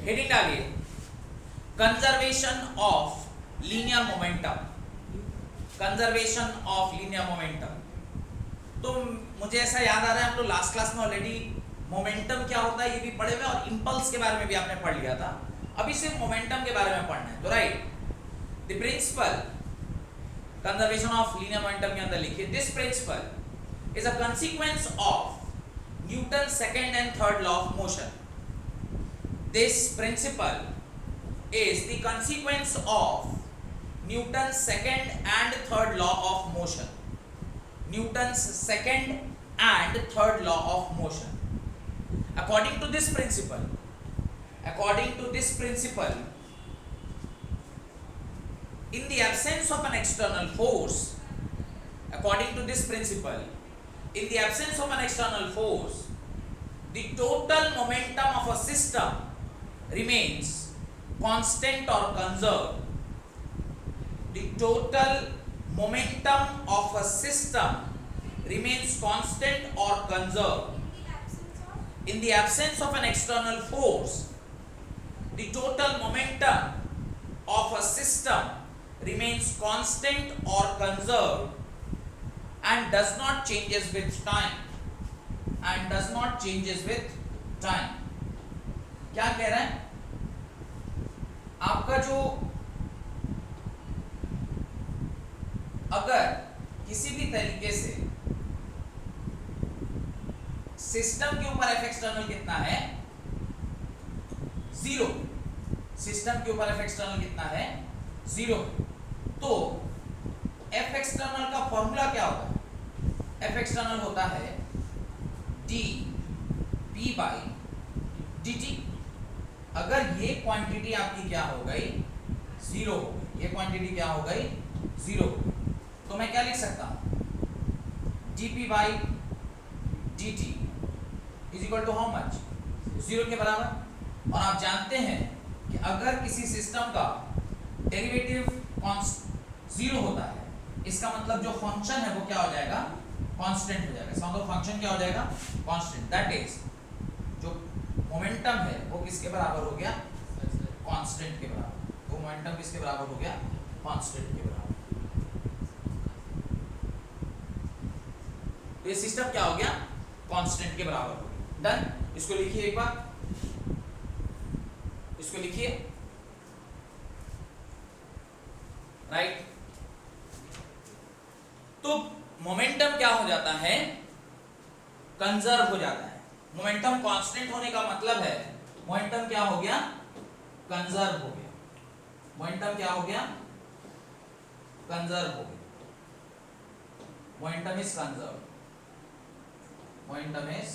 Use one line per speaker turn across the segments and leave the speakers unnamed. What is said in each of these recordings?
Heading डालिए conservation of linear momentum. Conservation of linear momentum. तो मुझे ऐसा याद आ रहा है हम लोग लास्ट क्लास में ऑलरेडी मोमेंटम क्या होता है ये भी पढ़े हुए और इंपल्स के बारे में भी आपने पढ़ लिया था। अभी सिर्फ मोमेंटम के बारे में पढ़ना है। तो write the principle conservation of linear momentum के अंदर लिखिए this principle is a consequence of Newton's second and third law of motion. This principle is the consequence of Newton's second and third law of motion. Newton's second and third law of motion. According to this principle, in the absence of an external force, the total momentum of a system remains constant or conserved. The total momentum of a system remains constant or conserved. In the absence of an external force, the total momentum of a system remains constant or conserved and does not changes with time. क्या कह रहा है आपका जो अगर किसी भी तरीके से सिस्टम के ऊपर एफ एक्सटर्नल कितना है 0, सिस्टम के ऊपर एफ एक्सटर्नल कितना है 0, तो एफ एक्सटर्नल का फॉर्मूला क्या होता है? एफ एक्सटर्नल होता है D P by D T. अगर ये क्वांटिटी आपकी क्या हो गई 0 हो गई, ये क्वांटिटी क्या हो गई 0 हो गई, तो मैं क्या लिख सकता हूं D P by D T is equal to how much 0 के बराबर। और आप जानते हैं कि अगर किसी सिस्टम का डेरिवेटिव 0 होता है इसका मतलब जो फंक्शन है वो क्या हो जाएगा कांस्टेंट हो जाएगा। इसका मतलब फंक्शन क्या हो जाएगा कांस्टेंट। दैट इज जो मोमेंटम है वो किसके बराबर हो गया कांस्टेंट के बराबर। वो मोमेंटम किसके बराबर हो गया कांस्टेंट के बराबर। तो ये सिस्टम क्या हो गया कांस्टेंट के बराबर हो गया। डन। इसको लिखिए एक बार, इसको लिखिए राइट। तो मोमेंटम क्या हो जाता है कंजर्व हो जाता है। मोमेंटम कांस्टेंट होने का मतलब है मोमेंटम क्या हो गया कंजर्व हो गया। मोमेंटम क्या हो गया कंजर्व हो गया। Momentum is conserve, momentum is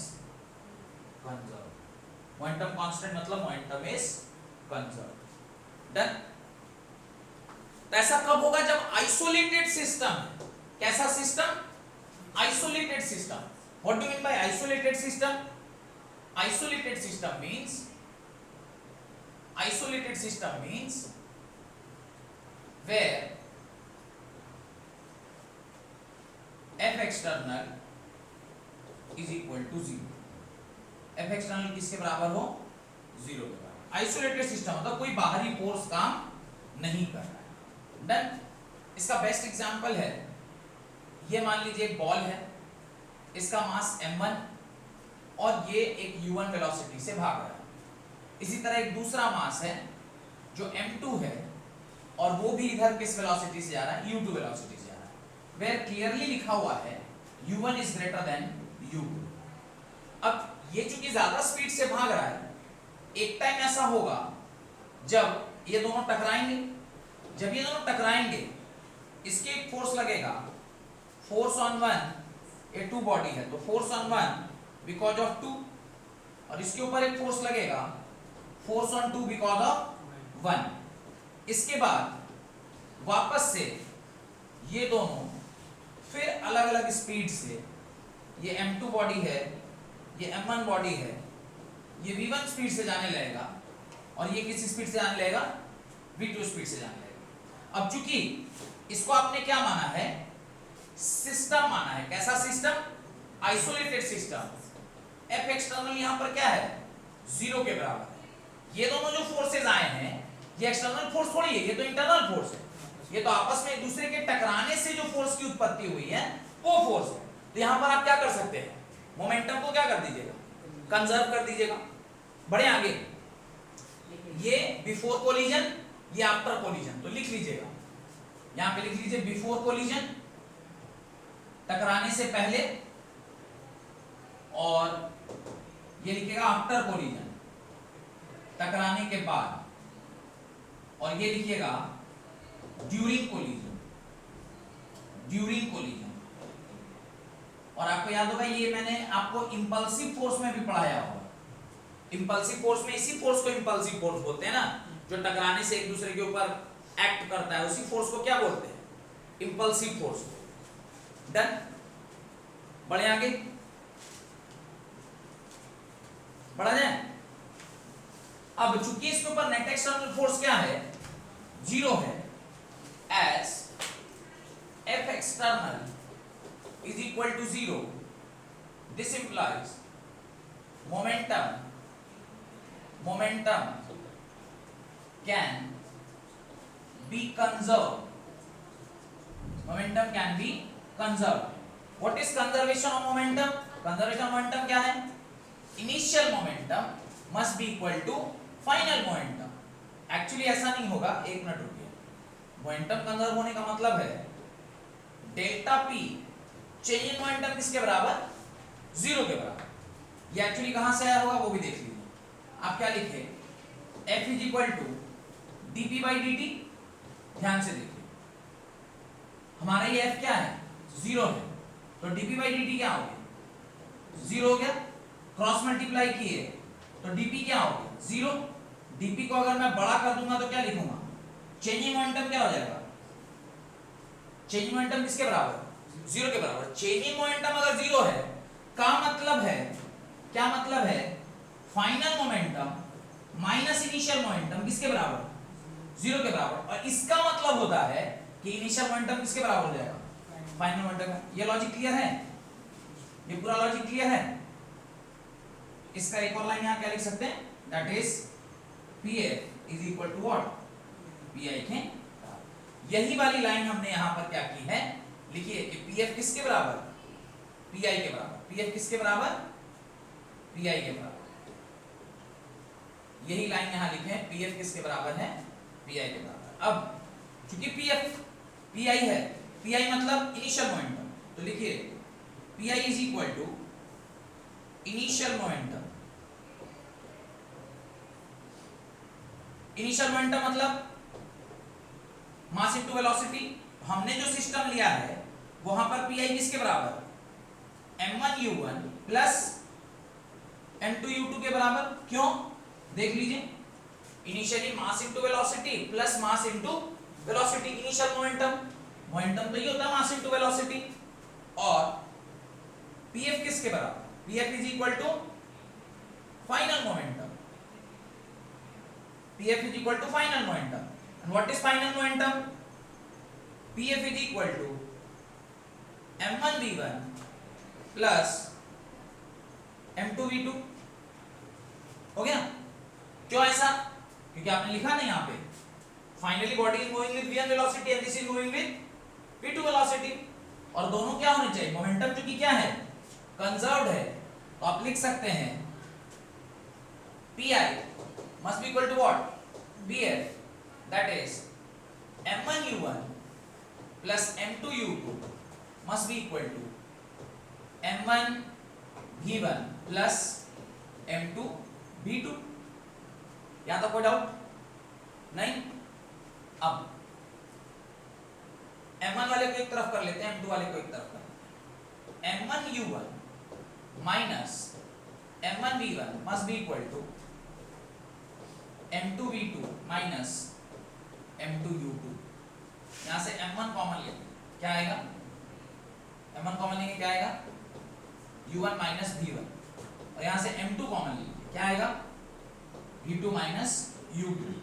conserve. Momentum constant मतलब मोमेंटम इज कंजर्व। डन। तो ऐसा कब होगा जब आइसोलेटेड सिस्टम है। कैसा system isolated system. What do you mean by isolated system? Isolated system means where F external is equal to 0। F external किसके बराबर हो 0 के बराबर। आइसोलेटेड सिस्टम मतलब कोई बाहरी फोर्स काम नहीं कर रहा है। डन। इसका बेस्ट एग्जांपल है ये मान लीजिए एक बॉल है, इसका मास m1 और ये एक u1 वेलोसिटी से भाग रहा है। इसी तरह एक दूसरा मास है जो m2 है और वो भी इधर किस वेलोसिटी से जा रहा है u2 वेलोसिटी से जा रहा है। वेयर क्लियरली लिखा हुआ है u1 is greater than u2। अब ये चूंकि ज्यादा स्पीड से भाग रहा है, एक टाइम ऐसा होगा जब ये दोनों टकराएंगे। जब ये दोनों टकराएंगे इसके एक फोर्स लगेगा, फोर्स ऑन वन, ये टू बॉडी है तो force on one because of 2, और इसके ऊपर एक फोर्स लगेगा फोर्स ऑन 2 बिकॉज ऑफ 1। इसके बाद वापस से ये दोनों फिर अलग अलग स्पीड से, ये m2 बॉडी है, ये m1 बॉडी है, ये v1 स्पीड से जाने लगेगा और ये किस स्पीड से जाने लगेगा v2 स्पीड से जाने लगेगा। अब चूंकि इसको आपने क्या माना है सिस्टम माना है। कैसा system isolated system. F external यहां पर क्या है 0 के बराबर है। ये दोनों जो फोर्सेज आए हैं ये एक्सटर्नल फोर्स थोड़ी है, ये तो इंटरनल फोर्स है। ये तो आपस में एक दूसरे के टकराने से जो फोर्स की उत्पत्ति हुई है वो फोर्स है। तो यहां पर आप क्या कर सकते हैं, मोमेंटम को क्या कर दीजिएगा, कंजर्व कर दीजिएगा। बढ़े आगे, ये बिफोर कोलिजन, ये आफ्टर कोलिजन। तो लिख लीजिएगा, यहां पे लिख लीजिए बिफोर कोलिजन, टकराने से पहले, और ये लिखिएगा आफ्टर कोलिजन, टकराने के बाद, और ये लिखिएगा ड्यूरिंग कोलिजन, ड्यूरिंग कोलिजन। और आपको याद होगा ये मैंने आपको इंपल्सिव फोर्स में भी पढ़ाया होगा। इंपल्सिव फोर्स में इसी फोर्स को इंपल्सिव फोर्स बोलते हैं ना, जो टकराने से एक दूसरे के ऊपर एक्ट करता है, उसी फोर्स को क्या बोलते हैं, इंपल्सिव फोर्स। डन, बढ़े आगे, बढ़ा जाए। अब चूंकि इसके ऊपर नेट एक्सटर्नल फोर्स क्या है, जीरो है, as F external is equal to zero, this implies momentum can be conserved. Momentum can be conserved. What is conservation of momentum? Conservation of momentum क्या है? Initial momentum must be equal to final momentum. Actually ऐसा नहीं होगा, एक minute रुकिए। Momentum conserve होने का मतलब है delta P change in momentum किसके बराबर, जीरो के बराबर। ये एक्चुअली कहां से आया होगा वो भी देख लीजिए। आप क्या लिखे, F is equal to dp by dt। ध्यान से देखिए, हमारा ये F क्या है, जीरो है, तो dp बाई dt क्या हो गया, जीरो हो गया। क्रॉस मल्टीप्लाई किए तो dp क्या हो गया, जीरो। dp को अगर मैं बड़ा कर दूंगा तो क्या लिखूंगा, चेंजिंग मोमेंटम क्या हो जाएगा, चेंजिंग मोमेंटम किसके बराबर, जीरो के बराबर। चेंजिंग मोमेंटम अगर जीरो है का मतलब है, क्या मतलब है, final momentum minus initial momentum किसके बराबर, जीरो के बराबर। और इसका मतलब होता है कि इनिशियल मोमेंटम किसके बराबर हो जाएगा, फाइनल मोमेंटम। ये लॉजिक क्लियर है, ये पूरा लॉजिक क्लियर है। इसका एक और लाइन यहां क्या लिख सकते हैं, that is Pf is equal to what, Pi के। यही वाली लाइन हमने यहां पर क्या की है, लिखिए कि Pf किसके बराबर, Pi के बराबर। Pf किसके बराबर, Pi के बराबर। यही लाइन यहां लिखे हैं, Pf किसके बराबर है, Pi के बराबर। अब चूंकि Pf Pi है, Pi मतलब इनिशियल मोमेंटम, तो लिखिए Pi is equal to initial momentum. Initial momentum मतलब मास इनटू वेलोसिटी। हमने जो सिस्टम लिया है वहां पर Pi किसके बराबर, m1u1 प्लस m2u2 के बराबर। क्यों, देख लीजिए, initially mass into velocity plus mass into velocity, initial momentum. Momentum तो ये होता है मास इनटू वेलोसिटी। और Pf किसके बराबर, Pf is equal to final momentum. Pf is equal to final momentum. And what is final momentum, Pf is equal to m1v1 plus m2v2। हो गया। क्यों ऐसा, क्योंकि आपने लिखा नहीं यहाँ पे, finally body is moving with v1 velocity and this is moving with v2 velocity. और दोनों क्या होने चाहिए, मोमेंटम चूंकि क्या है, कंजर्व्ड है, तो आप लिख सकते हैं Pi must be equal to what, Bf, that is m1u1 plus m2u2 must be equal to m1v1 plus m2v2। यहां तक कोई डाउट नहीं। अब m1 वाले को एक तरफ कर लेते हैं, m2 वाले को एक तरफ कर लेते हैं। m1u1 minus m1v1 must be equal to m2v2 minus m2u2। यहां से m1 कॉमन लेंगे, क्या आएगा, m1 कॉमन लेंगे क्या आएगा, u1 माइनस v1। और यहां से m2 कॉमन लेंगे, क्या आएगा, v2 माइनस u2।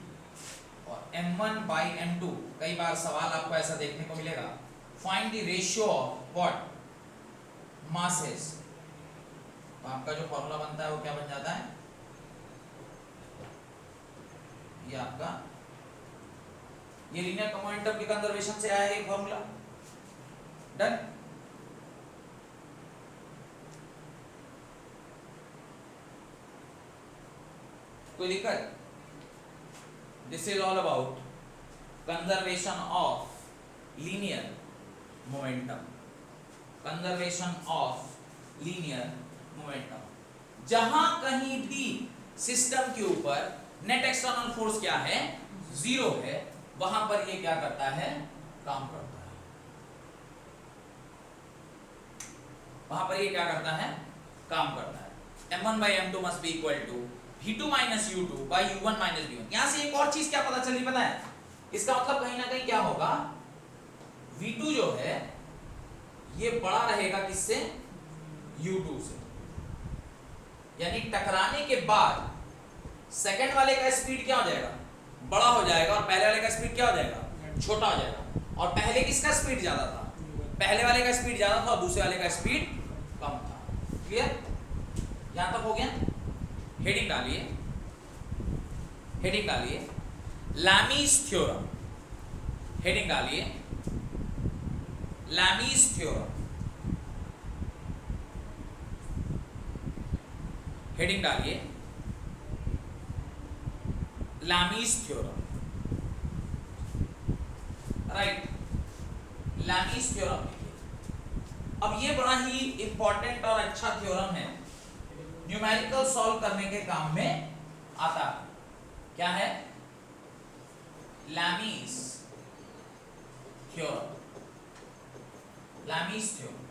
और m1 बाई m2, कई बार सवाल आपको ऐसा देखने को मिलेगा, find the ratio of what, masses. तो आपका जो फॉर्मूला बनता है वो क्या बन जाता है, ये आपका ये लीनियर मोमेंटम के कंजर्वेशन से आया है फॉर्मूला। डन। कोई दिक्कत? This is all about conservation of linear momentum. Conservation of linear momentum. जहां कहीं भी सिस्टम के ऊपर नेट एक्सटर्नल फोर्स क्या है, जीरो है, वहां पर ये क्या करता है, काम करता है। वहां पर ये क्या करता है, काम करता है। m1 by m2 must be equal to v2 minus u2 by u1 minus v1। यहां से एक और चीज क्या पता चली पता है, इसका मतलब कहीं ना कहीं क्या होगा, v2 जो है ये बड़ा रहेगा किससे, u2 से। यानी टकराने के बाद सेकंड वाले का स्पीड क्या हो जाएगा, बड़ा हो जाएगा, और पहले वाले का स्पीड क्या हो जाएगा, छोटा हो जाएगा। और पहले किसका स्पीड ज्यादा था, पहले वाले का स्पीड ज्यादा था और दूसरे वाले का स्पीड कम था। क्लियर? यहां तक हो गया। हेडिंग डालिए, हेडिंग डालिए लैमीज थ्योरम। हेडिंग डालिए लैमीज थ्योरम। हेडिंग डालिए लैमीज थ्योरम। राइट, लैमीज थ्योरम लिखिए। अब ये बड़ा ही इंपॉर्टेंट और अच्छा थ्योरम है, न्यूमेरिकल सॉल्व करने के काम में आता है। क्या है, लैमीज थ्योरम। लैमीज थ्योरम।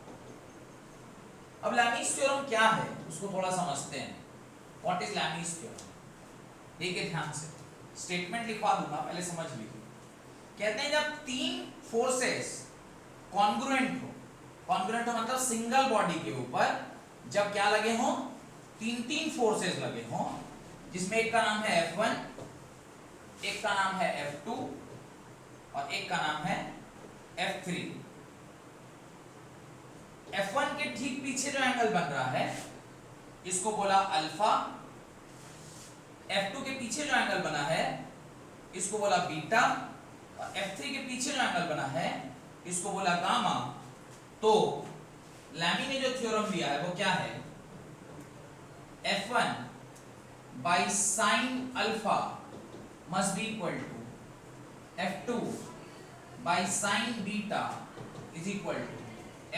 अब लैमीज थ्योरम क्या है उसको थोड़ा समझते हैं। What is Lami's theorem? देखिए ध्यान से, स्टेटमेंट लिखवा दूंगा, पहले समझ लीजिए। कहते हैं जब तीन फोर्सेस कॉन्ग्रुएंट हो, कॉन्ग्रुएंट हो मतलब सिंगल बॉडी के ऊपर जब क्या लगे हो, तीन तीन फोर्सेस लगे हो, जिसमें एक का नाम है F1, एक का नाम है F2 और एक का नाम है F3। F1 के ठीक पीछे जो एंगल बन रहा है इसको बोला अल्फा, F2 के पीछे जो एंगल बना है इसको बोला बीटा, और F3 के पीछे जो एंगल बना है इसको बोला गामा। तो लैमी ने जो थ्योरम दिया है वो क्या है, F1 by sin alpha must be equal to F2 by sin beta is equal to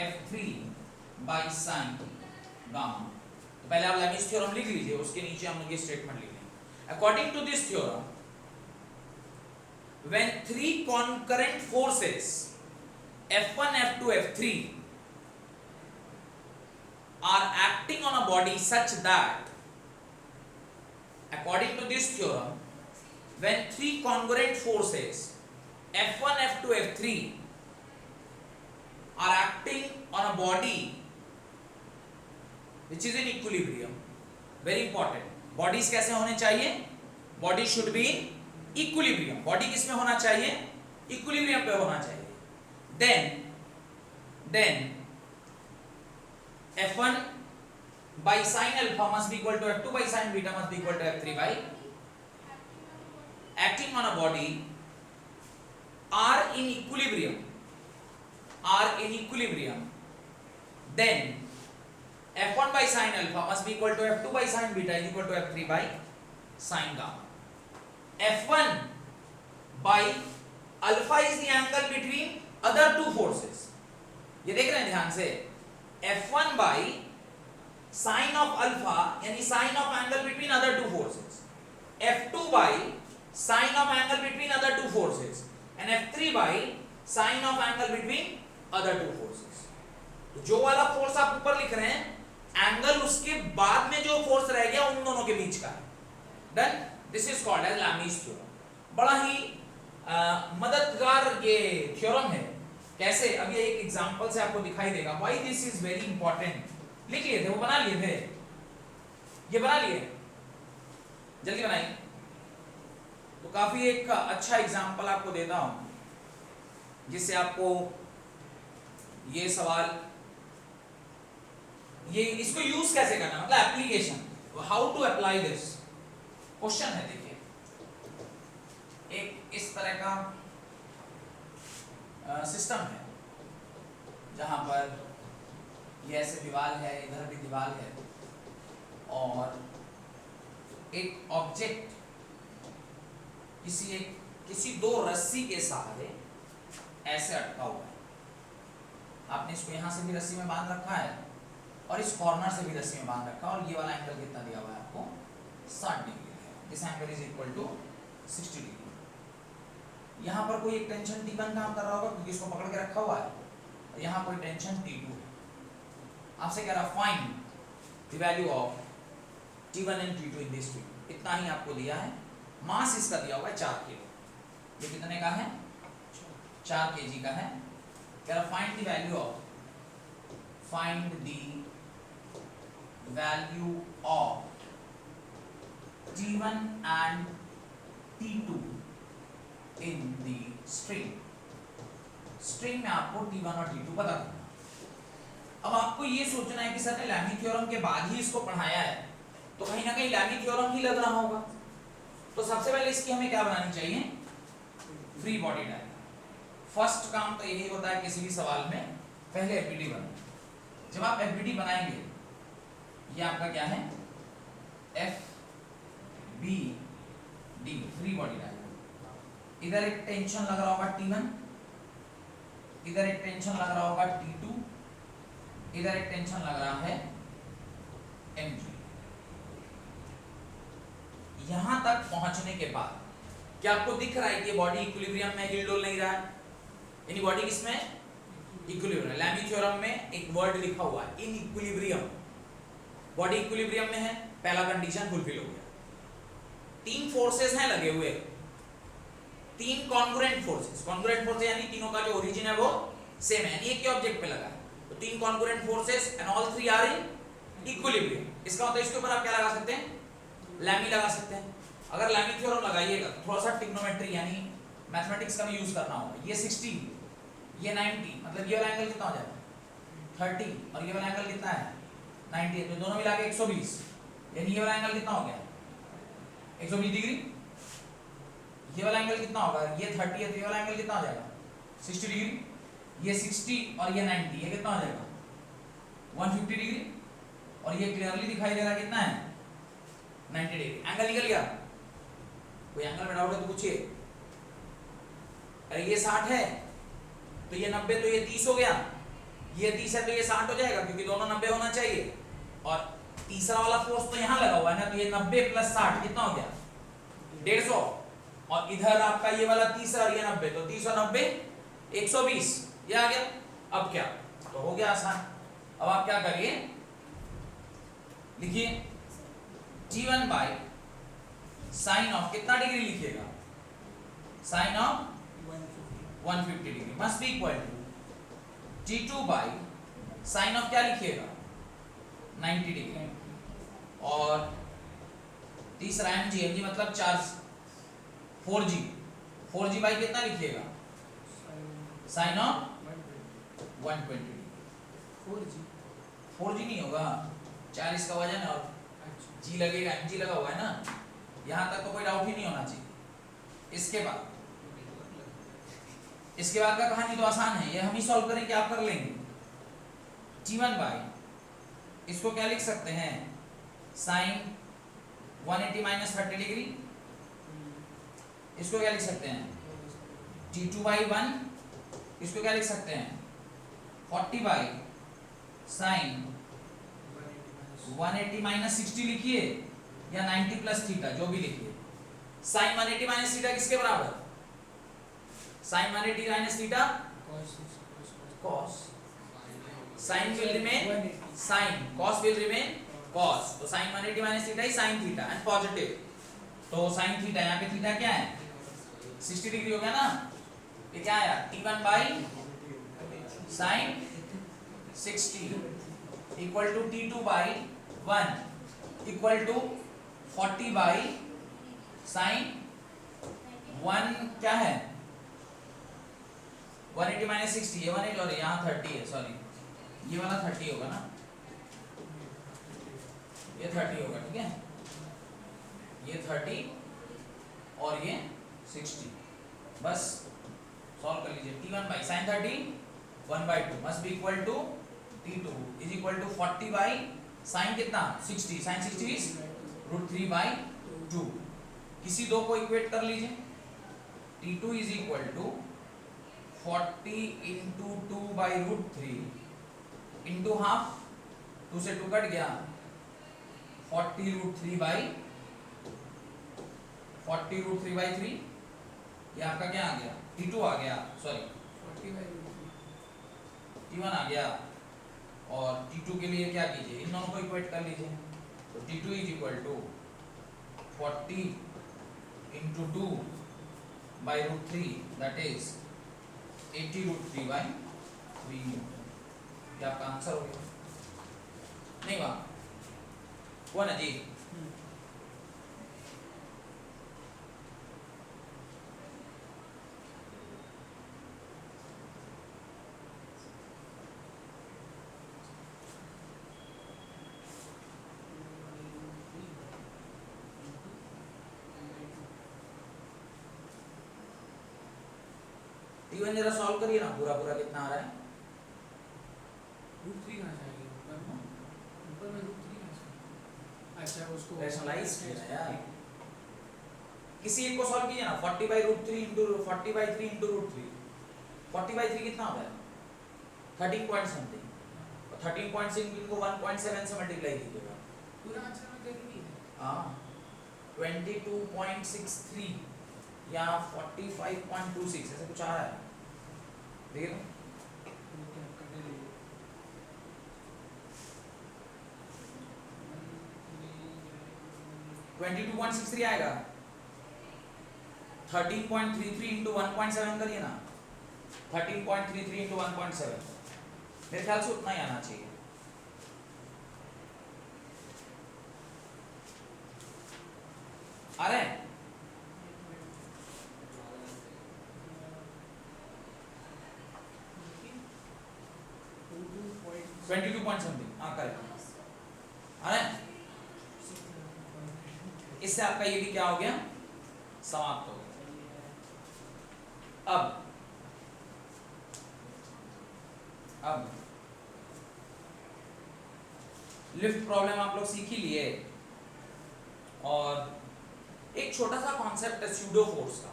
F3 by sin gamma. तो पहले आप लैमीज थ्योरम लिख लीजिए, उसके नीचे हम लोग ये स्टेटमेंट लिख लेंगे। According to this theorem, when three concurrent forces F1, F2, F3 are acting on a body such that, according to this theorem, when three congruent forces F1, F2, F3 are acting on a body which is in equilibrium, very important, bodies कैसे होने चाहिए, body should be in equilibrium, body किस में होना चाहिए, equilibrium पे होना चाहिए। then F1 by sin alpha must be equal to F2 by sin beta must be equal to F3 by, acting on a body are in equilibrium, then F1 by sin alpha must be equal to F2 by sin beta is equal to F3 by sin gamma। F1 by alpha is the angle between other two forces। ये देख रहे हैं ध्यान से, F1 by sin of alpha यानी sin of angle between other two forces, F2 by sin of angle between other two forces, and F3 by sin of angle between other two forces। तो जो वाला force आप ऊपर लिख रहे हैं, angle उसके बाद में जो फोर्स रह गया उन दोनों के बीच का है। Done, this is called as Lami's theorem. बड़ा ही मददगार ये थ्योरम है। कैसे, अब ये एक एग्जांपल से आपको दिखाई देगा। Why this is very important. लिख लिए थे, वो बना लिए थे, ये बना लिए, जल्दी बनाइए। तो काफी एक अच्छा एग्जांपल आपको देता हूं जिससे आपको ये सवाल, ये इसको यूज कैसे करना, मतलब application, how to apply this question है। देखिए एक इस तरह का सिस्टम है जहां पर ये ऐसे दीवार है, इधर भी दीवार है और एक ऑब्जेक्ट किसी दो रस्सी के सहारे ऐसे अटका हुआ है। आपने इसको यहाँ से भी रस्सी में बांध रखा है और इस कॉर्नर से भी रस्सी में बांध रखा है और ये वाला एंगल कितना दिया हुआ है आपको 60 डिग्री है। This angle is equal to 60 degree. यहाँ पर कोई एक टेंशन T1 काम कर रहा होगा क्योंकि इसको पकड़ के रखा हुआ है और यहाँ कोई टेंशन T2 है। आपसे कह रहा find the value of T1 and T2 in this tube. इतना ही आपको दिया है। मास इसका दिया हुआ है 4 किलो। ये कितने का है? 4 kg का है। कह रहा find the value of T1 and T2 in the string. String में आपको T1 और T2 पता करना। अब आपको ये सोचना है कि सर ने लैमी थ्योरम के बाद ही इसको पढ़ाया है तो कहीं ना कहीं लैमी थ्योरम ही लग रहा होगा। तो सबसे पहले इसकी हमें क्या बनानी चाहिए? Free body diagram. फर्स्ट काम तो यही होता है किसी भी सवाल में, पहले एफबीडी बनाओ। जब आप एफबीडी बनाएंगे, ये आपका क्या है? FBD, free body diagram. इधर एक टेंशन लग रहा होगा T1, इधर एक टेंशन लग रहा होगा T2, इधर एक टेंशन लग रहा है mg। यहां तक पहुंचने के बाद क्या आपको दिख रहा है कि बॉडी इक्विलिब्रियम में हिल डुल नहीं रहा है? यानी बॉडी किसमें? इक्विलिब्रियम। लैमी थ्योरम में एक वर्ड लिखा हुआ है इन इक्विलिब्रियम। बॉडी इक्विलिब्रियम में है, पहला कंडीशन फुलफिल हो गया। 3 फोर्सेस हैं लगे हुए, 3 कॉन्ग्रुएंट फोर्सेस। कॉन्ग्रुएंट फोर्सेस यानी तीनों का जो ओरिजिन है वो सेम है, एक ही ऑब्जेक्ट पे लगा है। तो 3 congruent forces and all 3 are in equilibrium. इसका मतलब इसके ऊपर आप क्या लगा सकते हैं? लैमी लगा सकते हैं। अगर लैमी थ्योरम लगाइएगा तो थोड़ा सा ट्रिग्नोमेट्री यानी मैथमेटिक्स का भी यूज करना होगा। ये 60, ये 90, मतलब ये वाला एंगल कितना हो जाएगा? 30 और ये वाला एंगल कितना है? 90। तो दोनों मिला के 120, यानी ये वाला एंगल कितना हो गया? 120 डिग्री। ये वाला एंगल कितना होगा? ये 30 है तो ये वाला एंगल कितना हो जाएगा? 60 डिग्री। ये 60 और ये 90, ये कितना हो जाएगा? 150 डिग्री। और ये क्लियरली दिखाई दे रहा है कितना है? 90 डिग्री। एंगल निकल गया। कोई एंगल में डाउट है तो पूछिए। अरे ये 60 है तो ये 90, तो ये 30 हो गया। ये 30 है तो ये 60 हो जाएगा क्योंकि दोनों 90 होना चाहिए। और तीसरा वाला फोर्स तो यहाँ लगा हुआ है ना, तो ये 90 + 60 कितना हो गया? 150। और इधर आपका ये वाला तीसरा और ये 90, तो 30 और 90 120, ये आ गया। अब क्या? तो हो गया आसान। अब आप क्या करिए, लिखिए T1 बाई साइन ऑफ कितना डिग्री लिखिएगा? Sine of 150 degree must be equal to T2 by sine of क्या लिखिएगा? 90 डिग्री। और तीसरा mg मतलब चार्ज 4g बाई कितना लिखिएगा? Sine of 120 degree. 4g नहीं होगा, 40 का वजन है और g लगेगा, mg लगा हुआ है ना। यहां तक तो कोई डाउट ही नहीं होना चाहिए। इसके बाद का कहानी तो आसान है, ये हम ही सॉल्व करेंगे, आप कर लेंगे। T1 बाई इसको क्या लिख सकते हैं? Sine 180 - 30 degree. इसको क्या लिख सकते हैं? T2 by 1। इसको क्या लिख सकते हैं? 40 बाई साइन 180 - 60 लिखिए या 90 + थीटा, जो भी लिखिए। साइन 180 - थीटा किसके बराबर? Sine 180 - theta cos। Sine will remain sine, cos will remain cos। तो साइन 180 - थीटा ही साइन थीटा एंड पॉजिटिव। तो साइन थीटा, यहाँ पे थीटा क्या है? 60 डिग्री हो गया ना। ये क्या आया? T1 by sine 60 equal to T2 by 1 equal to 40 by sine 1 क्या है? 180 - 60, ये 180 और यहाँ 30 है, सॉरी ये वाला 30 होगा ना, ये 30 होगा, ठीक है। ये 30 और ये 60, बस सॉल्व कर लीजिए। T1 by sine 30 1/2 must be equal to T2 is equal to 40 by sine कितना 60, साइन 60 इज √3/2। किसी दो को इक्वेट कर लीजिए। T2 is equal to 40 into 2/√3 into half, 2 से 2 कट गया, 40√3/3, ये आपका क्या आ गया T2 आ गया, सॉरी T1 आ गया। और T2 के लिए क्या कीजिए, इन दोनों को इक्वेट कर लीजिए। तो T2 is equal to 40 into 2/√3 that is 80√3/3। ये आपका आंसर हो गया। नहीं हुआ ना जी? T1 जरा सॉल्व करिए ना, पूरा पूरा कितना आ रहा है?
√3 कहाँ से आएगी ऊपर में √3 कहाँ से? अच्छा उसको
रैशनलाइज किया यार। किसी एक को सॉल्व कीजिए ना, 40/√3 इंटू 40/3 इंटू √3, 40/3 कितना होता है 13 पॉइंट समथिंग, 13 पॉइंट समथिंग को 1.7 से मल्टीप्लाई कीजिएगा।
पूरा आंसर में जरूरी है।
हाँ 22.63 या 45.26 ऐसा कुछ आ रहा है, देखिए ना। 22.63 आएगा। 13.33 इंटू 1.7 करिए ना, 13.33 इंटू 1.7, मेरे ख्याल से उतना ही आना चाहिए। आ रहे हैं? 22 पॉइंट समथिंग, हाँ करेक्ट आ रहे हैं। इससे आपका ये भी क्या हो गया, समाप्त हो गया। अब लिफ्ट प्रॉब्लम आप लोग सीख ही लिए, और एक छोटा सा कॉन्सेप्ट है स्यूडो फोर्स का,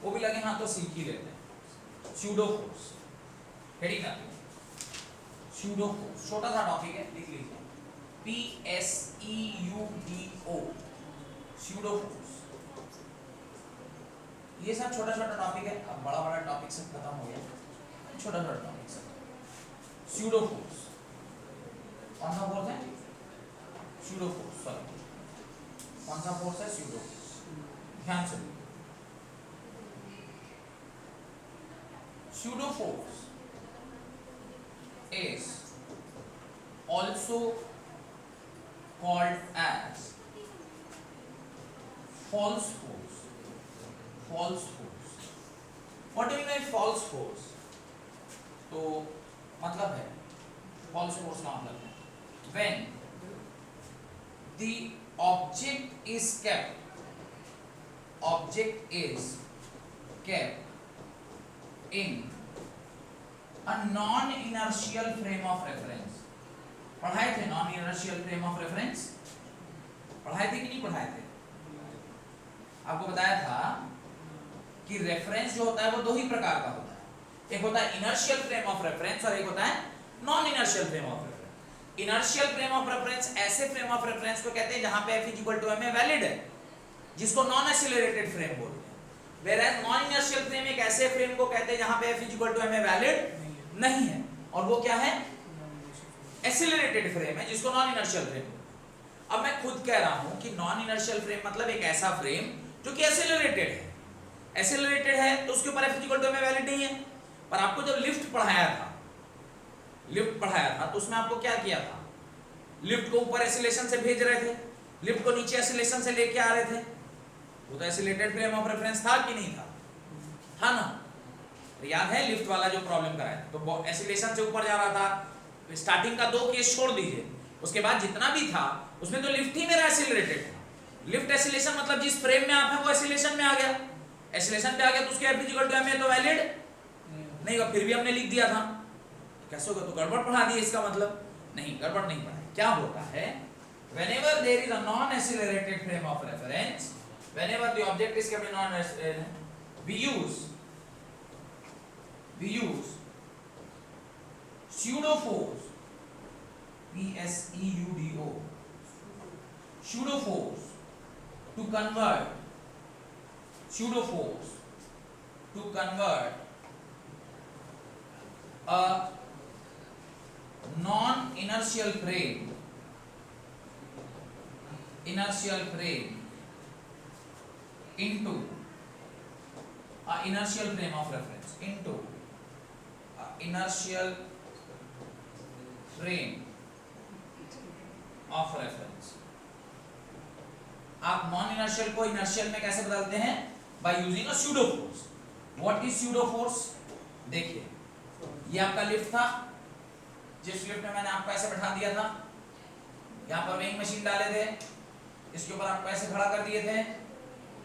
वो भी लगे हाँ तो सीख ही लेते हैं। स्यूडो फोर्स हेडिंग आती है, स्यूडो फोर्स छोटा सा टॉपिक है, लिख लीजिए PSEUDO, स्यूडो फोर्स। ये सब छोटा छोटा टॉपिक है, अब बड़ा बड़ा टॉपिक सब खत्म हो गया, छोटा छोटा टॉपिक सब। स्यूडो फोर्स कौन सा फोर्स है? स्यूडो फोर्स, सॉरी कौन सा फोर्स है? Pseudo force. ध्यान से pseudo force is also called as false force. False force. What do you mean by false force? तो मतलब है false force का मतलब है when the object is kept in a non-inertial frame of reference। पढ़ाए थे non-inertial frame of reference, पढ़ाए थे कि नहीं पढ़ाए थे? आपको बताया था कि रेफरेंस जो होता है वो दो ही प्रकार का होता है, एक होता है इनर्शियल फ्रेम ऑफ रेफरेंस और एक होता है non inertial frame of reference. Inertial frame of reference ऐसे फ्रेम ऑफ रेफरेंस को कहते हैं जहां पे F = ma वैलिड है, जिसको नॉन एक्सीलरेटेड फ्रेम बोलते हैं। Whereas नॉन इनर्शियल फ्रेम एक ऐसे फ्रेम को कहते हैं जहां पे F = ma वैलिड नहीं है, और वो क्या है? एक्सीलरेटेड फ्रेम है, जिसको नॉन इनर्शियल फ्रेम। अब मैं खुद कह रहा हूं कि नॉन इनर्शियल फ्रेम मतलब एक ऐसा फ्रेम जो कि एक्सीलरेटेड है। एक्सीलरेटेड है तो उसके ऊपर F = ma वैलिड नहीं है। पर आपको जब लिफ्ट पढ़ाया था तो उसमें आपको क्या किया था? लिफ्ट को ऊपर एक्सीलरेशन से भेज रहे थे, लिफ्ट को नीचे एक्सीलरेशन से लेके आ रहे थे, वो तो एक्सीलरेटेड फ्रेम ऑफ रेफरेंस था कि नहीं था? था ना? याद है लिफ्ट वाला जो प्रॉब्लम कराया था, तो एक्सीलरेशन से ऊपर जा रहा था। स्टार्टिंग का 2 केस छोड़ दीजिए, उसके बाद जितना भी था उसमें तो लिफ्ट ही मेरा एक्सीलरेटेड था। लिफ्ट एक्सीलरेशन मतलब जिस फ्रेम में आप है वो एक्सीलरेशन में आ गया, एक्सीलरेशन पे आ गया तो उसके F equal to M A तो वैलिड नहीं होगा, फिर भी हमने लिख दिया था, कैसे होगा? तो गड़बड़ पढ़ा दिया, इसका मतलब नहीं, गड़बड़ नहीं पढ़ा। क्या होता है, whenever there is a non accelerated frame of reference, whenever the object is kept in non we use pseudo force, PSEUDO, pseudo force to convert a non inertial frame into a inertial frame of reference into a inertial frame of reference। आप non inertial को inertial में कैसे बदलते हैं? By using a pseudo force. What is pseudo force? देखिए, ये आपका lift था, जिस लिफ्ट में मैंने आपको ऐसे बैठा दिया था, यहाँ पर वेइंग मशीन डाले थे, इसके ऊपर आपको ऐसे खड़ा कर दिए थे,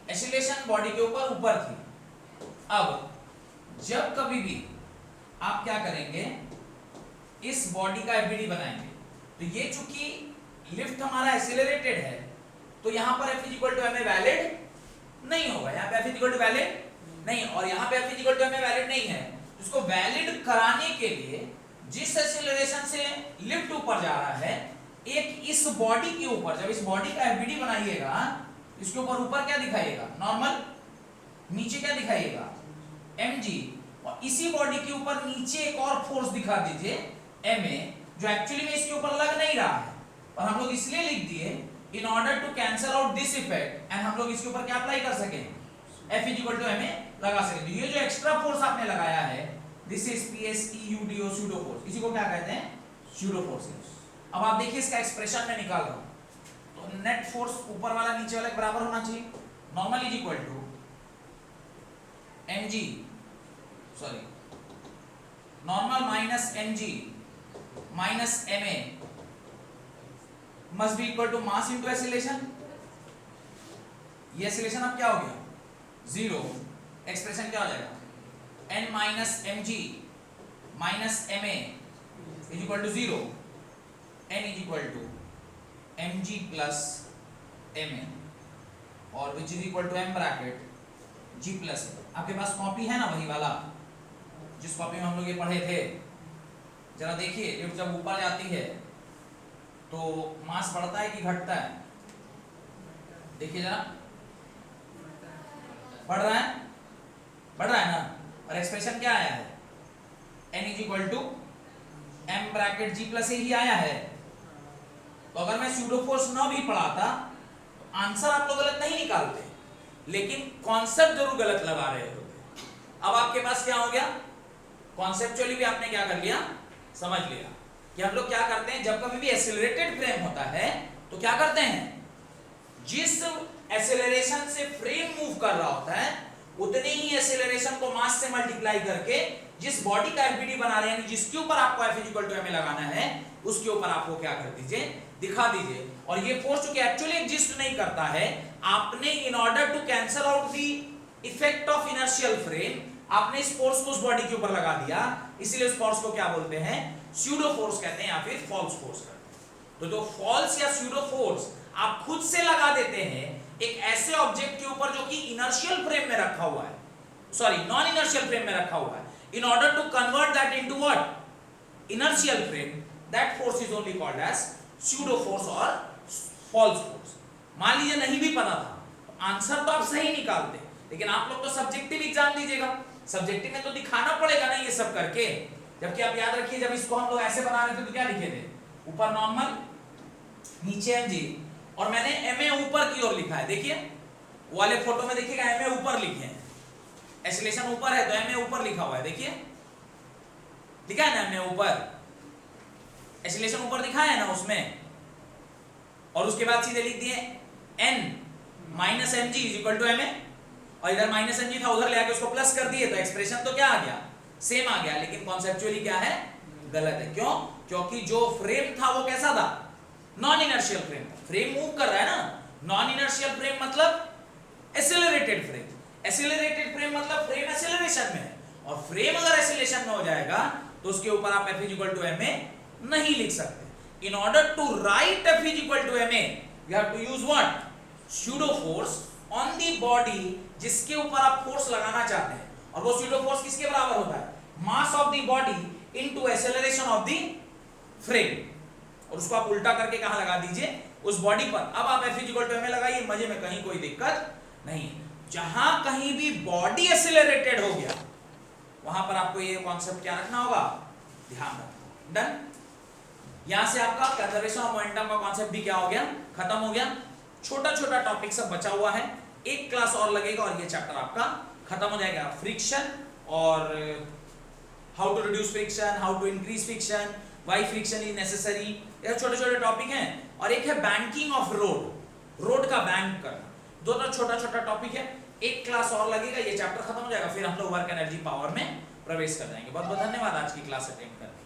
एक्सीलरेशन बॉडी के ऊपर थी। अब जब कभी भी आप क्या करेंगे, इस बॉडी का एफबीडी बनाएंगे, तो ये चूंकि लिफ्ट हमारा एक्सीलरेटेड है, तो यहाँ पर F equal to M A valid नहीं होगा, यहाँ पे F इक्वल टू वैलिड नहीं, और यहाँ पे F equal to M A valid नहीं है। इसको वैलिड कराने के लिए जिस एक्सीलरेशन से लिफ्ट ऊपर जा रहा है, एक इस बॉडी के ऊपर, जब इस बॉडी का एफबीडी बनाइएगा, इसके ऊपर क्या दिखाइएगा? नॉर्मल। नीचे क्या दिखाइएगा? mg। और इसी बॉडी के ऊपर नीचे एक और फोर्स दिखा दीजिए ma, जो एक्चुअली में इसके ऊपर लग नहीं रहा है, और हम लोग इसलिए लिख दिए in order to cancel out this effect, and हम लोग इसके ऊपर क्या अप्लाई कर सके? F इक्वल टू ma लगा सके। तो ये जो एक्स्ट्रा फोर्स आपने लगाया है, this is PSEUDO pseudo force, इसी को क्या कहते हैं? Pseudo force. अब आप देखिए इसका एक्सप्रेशन में निकाल रहा हूं, तो नेट फोर्स ऊपर वाला नीचे वाले के बराबर होना चाहिए। Normal is equal to mg, sorry, normal minus mg minus ma must be equal to mass into acceleration. ये एक्सीलरेशन अब क्या हो गया? 0। एक्सप्रेशन क्या हो जाएगा? n minus mg minus ma is equal to 0। n is equal to mg plus ma, और which is equal to m bracket g plus. आपके पास कॉपी है ना, वही वाला जिस कॉपी में हम लोग ये पढ़े थे? जरा देखिए, लिफ्ट जब ऊपर जाती है तो मास बढ़ता है कि घटता है? देखिए जरा, बढ़ रहा है, बढ़ रहा है ना। और एक्सप्रेशन क्या आया है? n is equal to m bracket g plus ही आया है। तो अगर मैं स्यूडो फोर्स न भी पढ़ाता तो आंसर आप लोग गलत नहीं निकालते, लेकिन कॉन्सेप्ट जरूर गलत लगा रहे होते। अब आपके पास क्या हो गया? कॉन्सेप्चुअली भी आपने क्या कर लिया? समझ लिया कि हम लोग क्या करते हैं, जब कभी भी एक्सीलरेटेड फ्रेम होता है तो क्या करते हैं, जिस एक्सीलरेशन से फ्रेम मूव कर रहा होता है, उतने ही एक्सीलरेशन को मास से मल्टीप्लाई करके जिस बॉडी का एफबीडी बना रहे हैं, जिसके ऊपर आपको F इक्वल टू ma लगाना है, उसके ऊपर आपको क्या कर दीजिए? दिखा दीजिए। और ये फोर्स जो कि एक्चुअली एग्जिस्ट नहीं करता है, आपने in order to cancel out the effect of inertial frame, आपने इस फोर्स को उस बॉडी के ऊपर लगा दिया, इसलिए उस फोर्स को क्या बोलते हैं? स्यूडो फोर्स कहते हैं, या फिर फॉल्स फोर्स कहते हैं। तो जो फॉल्स या स्यूडो फोर्स आप खुद से लगा देते हैं एक ऐसे ऑब्जेक्ट के ऊपर जो कि इनर्शियल फ्रेम में रखा हुआ है, सॉरी नॉन इनर्शियल फ्रेम में रखा हुआ है, in order to convert that into what? Inertial frame, that force is only called as pseudo force or false force। मान लीजिए नहीं भी पता था, तो आंसर तो आप सही निकालते, लेकिन आप लोग तो सब्जेक्टिव एग्जाम दीजिएगा, सब्जेक्टिव में तो दिखाना पड़ेगा ना ये सब करके। जबकि आप याद रखिए, जब इसको हम लोग ऐसे बना रहे थे तो क्या लिखे थे? ऊपर नॉर्मल, नीचे mg, और मैंने ma ऊपर की ओर लिखा है। देखिए वाले फोटो में देखिएगा ma ऊपर लिखे हैं, एक्सीलरेशन ऊपर है तो ma ऊपर लिखा हुआ है। देखिए लिखा है ना ma ऊपर, एक्सीलरेशन ऊपर दिखा है ना उसमें, और उसके बाद सीधे लिख दिए n minus mg is equal to ma, और इधर माइनस mg था, उधर ले आके उसको प्लस कर दिए, तो एक्सप्रेशन तो क्या आ गया? सेम आ गया, लेकिन कॉन्सेप्चुअली क्या है? गलत है। क्यों? क्योंकि जो फ्रेम था वो कैसा था? Non inertial frame. Frame move कर रहा है ना, नॉन इनर्शियल फ्रेम मतलब एक्सीलरेटेड फ्रेम। एक्सीलरेटेड एक्सेलरेशन में हो जाएगा तो उसके ऊपर आप F is equal to ma नहीं लिख सकते। In order to write F is equal to ma we have to use what, pseudo force on the body जिसके ऊपर आप फोर्स लगाना चाहते हैं, और वो स्यूडो फोर्स किसके बराबर होता है, mass of the body into acceleration of the frame, और उसको आप उल्टा करके कहां लगा दीजिए, उस बॉडी पर। अब आप F is equal to ma लगाइए, मजे में कहीं कोई दिक्कत नहीं। जहां कहीं भी बॉडी एक्सेलरेटेड हो गया वहां पर आपको ये कॉन्सेप्ट क्या रखना होगा, ध्यान रखना। डन। यहां से आपका कंजर्वेशन ऑफ मोमेंटम का कॉन्सेप्ट भी क्या हो गया, खत्म हो गया। छोटा छोटा टॉपिक सब बचा हुआ है, एक क्लास और लगेगा और ये चैप्टर आपका खत्म हो जाएगा। फ्रिक्शन और how to reduce friction, how to increase friction, why friction is necessary, ये छोटे छोटे टॉपिक हैं। और एक है बैंकिंग ऑफ रोड, रोड का बैंक करना, दोनों छोटा छोटा टॉपिक है। एक क्लास और लगेगा, ये चैप्टर खत्म हो जाएगा, फिर हम लोग वर्क एनर्जी पावर में प्रवेश कर जाएंगे। बहुत बहुत धन्यवाद आज की क्लास अटेंड करने के लिए।